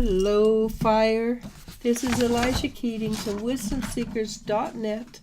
Hello, fire. This is Elijah Keating from WisdomSeekers.net.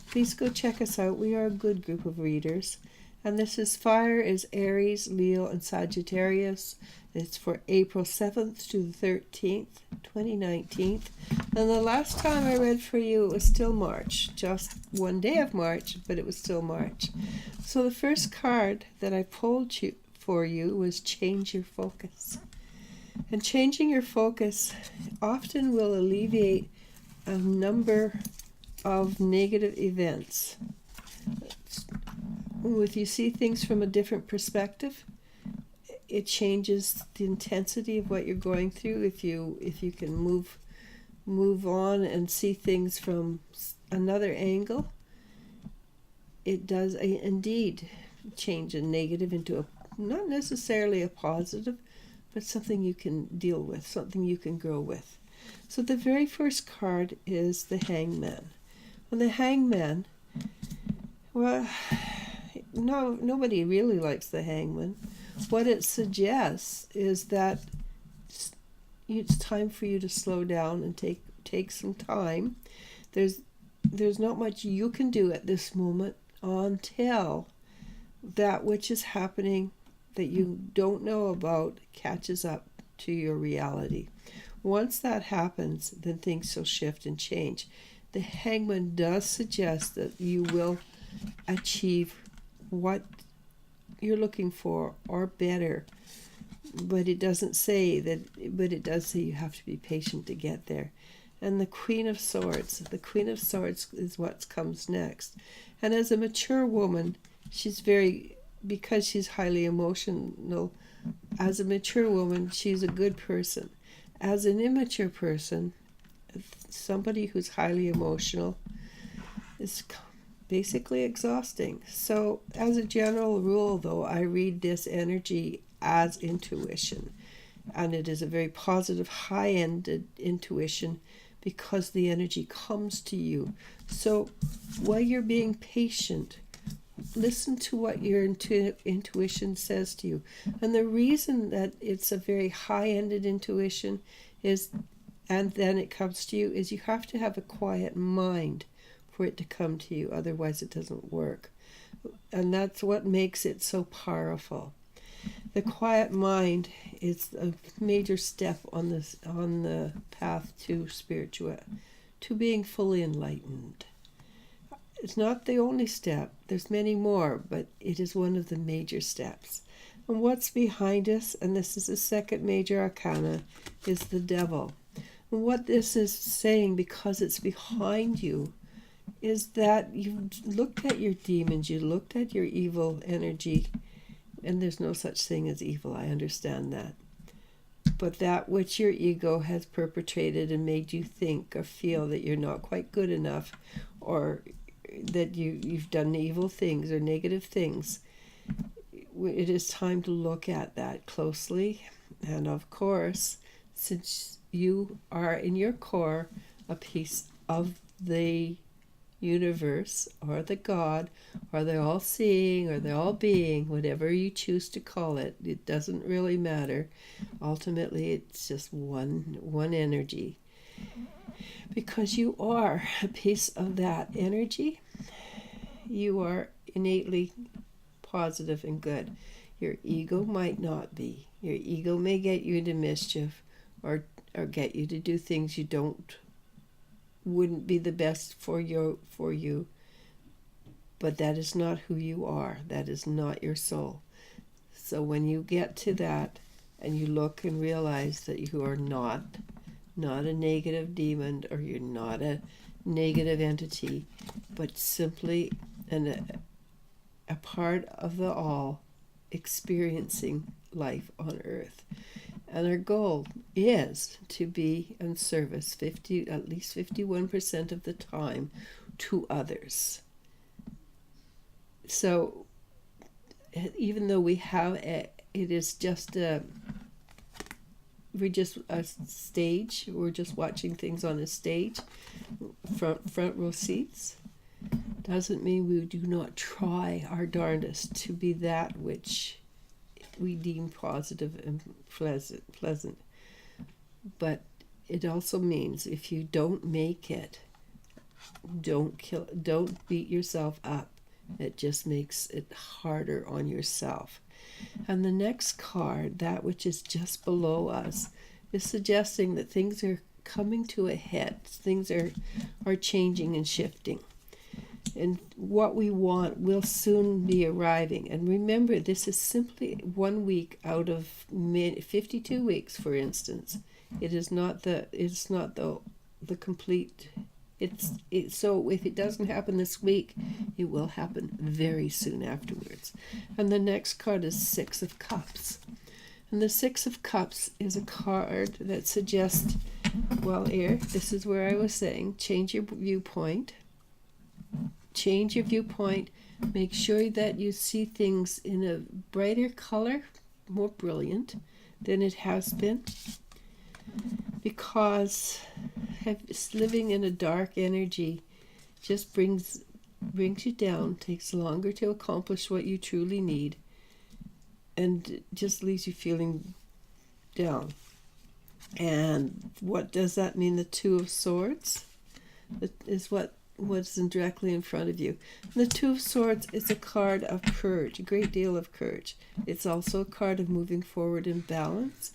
Please go check us out. We are a good group of readers. And this is Fire is Aries, Leo, and Sagittarius. It's for April 7th to the 13th, 2019. And the last time I read for you, it was still March. Just one day of March, but it was still March. So the first card that I pulled for you was Change Your Focus. And changing your focus often will alleviate a number of negative events. If you see things from a different perspective, it changes the intensity of what you're going through. If you can move on and see things from another angle, it does indeed change a negative into not necessarily a positive, but something you can deal with, something you can grow with. So the very first card is the Hangman. And the Hangman, well, nobody really likes the Hangman. What it suggests is that it's time for you to slow down and take some time. There's not much you can do at this moment until that which is happening that you don't know about catches up to your reality. Once that happens, then things will shift and change. The Hangman does suggest that you will achieve what you're looking for or better, but it doesn't say that, but it does say you have to be patient to get there. And the Queen of Swords is what comes next. And as a mature woman, because she's highly emotional, as a mature woman, she's a good person. As an immature person, somebody who's highly emotional is basically exhausting. So as a general rule, though, I read this energy as intuition. And it is a very positive, high-ended intuition because the energy comes to you. So while you're being patient, listen to what your intuition says to you. And the reason that it's a very high-ended intuition is, and then it comes to you, is you have to have a quiet mind for it to come to you. Otherwise it doesn't work. And that's what makes it so powerful. The quiet mind is a major step on the path to to being fully enlightened. It's not the only step. There's many more, but it is one of the major steps. And what's behind us, and this is the second major arcana, is the Devil. And what this is saying, because it's behind you, is that you've looked at your demons, you looked at your evil energy, and there's no such thing as evil, I understand that. But that which your ego has perpetrated and made you think or feel that you're not quite good enough, or that you've done evil things or negative things, it is time to look at that closely. And of course, since you are in your core a piece of the universe or the God or the all-seeing or the all-being, whatever you choose to call it, it doesn't really matter. Ultimately, it's just one energy. Because you are a piece of that energy, you are innately positive and good. Your ego might not be. Your ego may get you into mischief or get you to do things wouldn't be the best for you. But that is not who you are. That is not your soul. So when you get to that and you look and realize that you are not a negative demon, or you're not a negative entity, but simply a part of the all experiencing life on earth. And our goal is to be in service at least 51% of the time to others. So even though we have it is just we're just a stage. We're just watching things on a stage, front row seats. Doesn't mean we do not try our darndest to be that which we deem positive and pleasant. But it also means if you don't make it, don't beat yourself up. It just makes it harder on yourself. And the next card, that which is just below us, is suggesting that things are coming to a head. Things are changing and shifting. And what we want will soon be arriving. And remember, this is simply 1 week out of 52 weeks, for instance. It's not the complete. So if it doesn't happen this week, it will happen very soon afterwards. And the next card is Six of Cups. And the Six of Cups is a card that suggests, well, here, this is where I was saying, change your viewpoint. Change your viewpoint. Make sure that you see things in a brighter color, more brilliant than it has been. Because living in a dark energy just brings you down, takes longer to accomplish what you truly need, and just leaves you feeling down. And what does that mean? The Two of Swords is what's directly in front of you. And the Two of Swords is a card of courage, a great deal of courage. It's also a card of moving forward in balance.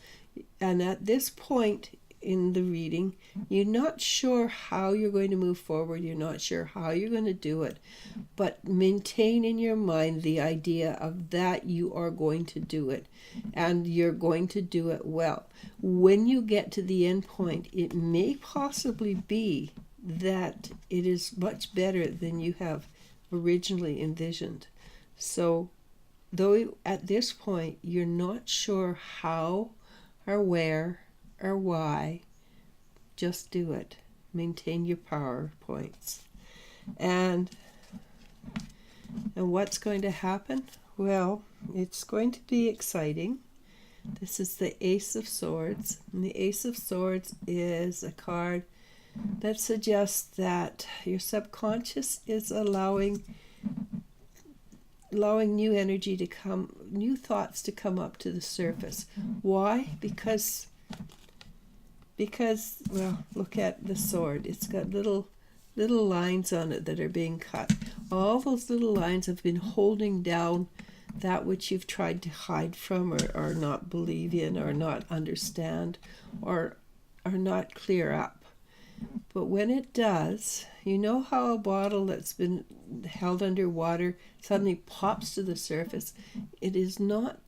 And at this point in the reading, you're not sure how you're going to move forward. You're not sure how you're going to do it. But maintain in your mind the idea of that you are going to do it. And you're going to do it well. When you get to the end point, it may possibly be that it is much better than you have originally envisioned. So, though at this point you're not sure how or where or why, just do it. Maintain your power points. And what's going to happen? Well, it's going to be exciting. This is the Ace of Swords. And the Ace of Swords is a card that suggests that your subconscious is allowing new energy to come, new thoughts to come up to the surface. Why? Because well, look at the sword. It's got little lines on it that are being cut. All those little lines have been holding down that which you've tried to hide from, or not believe in, or not understand, or not clear up. But when it does, you know how a bottle that's been held under water suddenly pops to the surface? It is not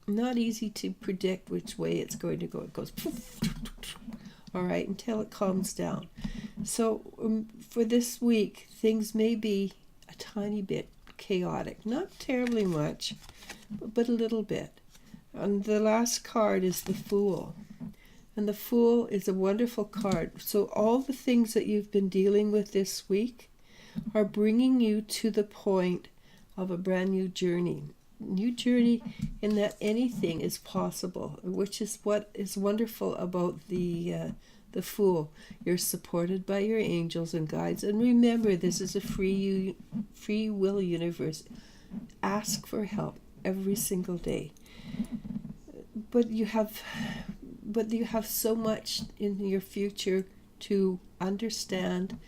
easy to predict which way it's going to go. It goes all right, until it calms down. So for this week, things may be a tiny bit chaotic. Not terribly much, but a little bit. And the last card is the Fool. And the Fool is a wonderful card. So all the things that you've been dealing with this week are bringing you to the point of a brand new journey. New journey in that anything is possible, which is what is wonderful about the Fool. You're supported by your angels and guides. And remember, this is a free will universe. Ask for help every single day. But you have so much in your future to understand,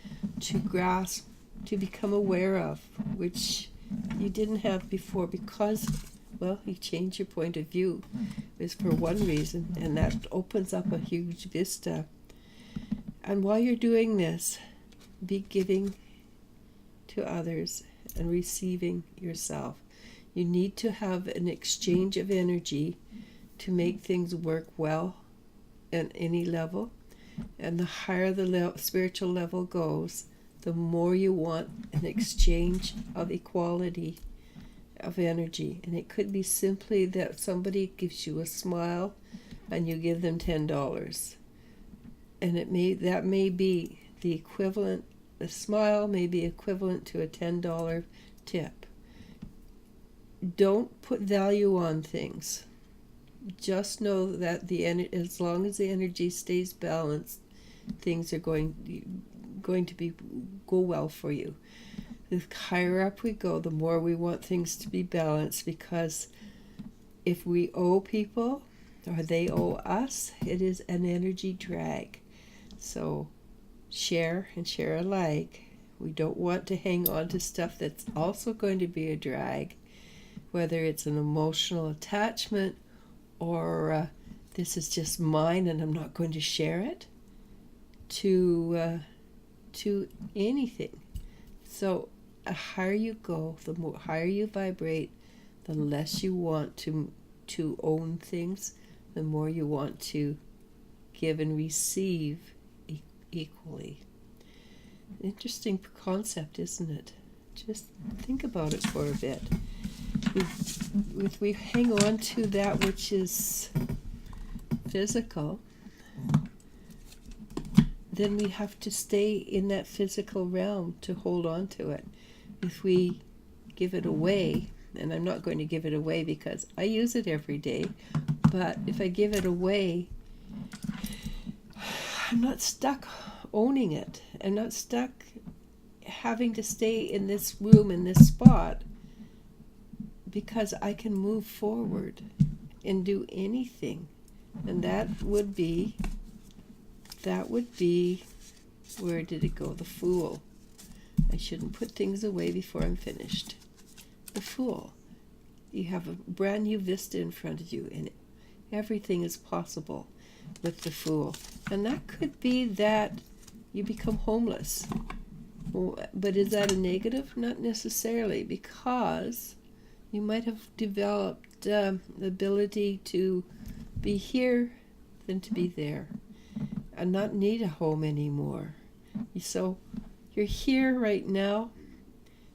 to grasp, to become aware of, which you didn't have before because, well, you change your point of view is for one reason, and that opens up a huge vista. And while you're doing this, be giving to others and receiving yourself. You need to have an exchange of energy to make things work well at any level. And the higher the spiritual level goes, the more you want an exchange of equality of energy. And it could be simply that somebody gives you a smile and you give them $10. And that may be the equivalent, a smile may be equivalent to a $10 tip. Don't put value on things. Just know that as long as the energy stays balanced, things are going to go well for you. The higher up we go, the more we want things to be balanced, because if we owe people, or they owe us, it is an energy drag. So share and share alike. We don't want to hang on to stuff that's also going to be a drag, whether it's an emotional attachment or this is just mine and I'm not going to share it, to anything. So the higher you go, the more higher you vibrate, the less you want to own things, the more you want to give and receive equally. Interesting concept, isn't it? Just think about it for a bit. We hang on to that which is physical, then we have to stay in that physical realm to hold on to it. If we give it away, and I'm not going to give it away because I use it every day, but if I give it away, I'm not stuck owning it. I'm not stuck having to stay in this room, in this spot, because I can move forward and do anything. And that would be, where did it go? The Fool. I shouldn't put things away before I'm finished. The Fool. You have a brand new vista in front of you, and everything is possible with the Fool. And that could be that you become homeless. But is that a negative? Not necessarily, because you might have developed the ability to be here than to be there and not need a home anymore. So you're here right now,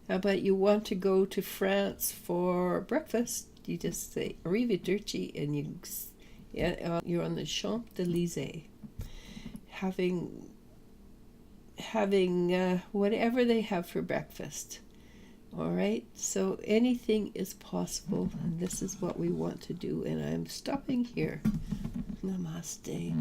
but you want to go to France for breakfast. You just say arrivederci and you're on the Champs-Élysées having whatever they have for breakfast. All right, so anything is possible, and this is what we want to do, and I'm stopping here. Namaste.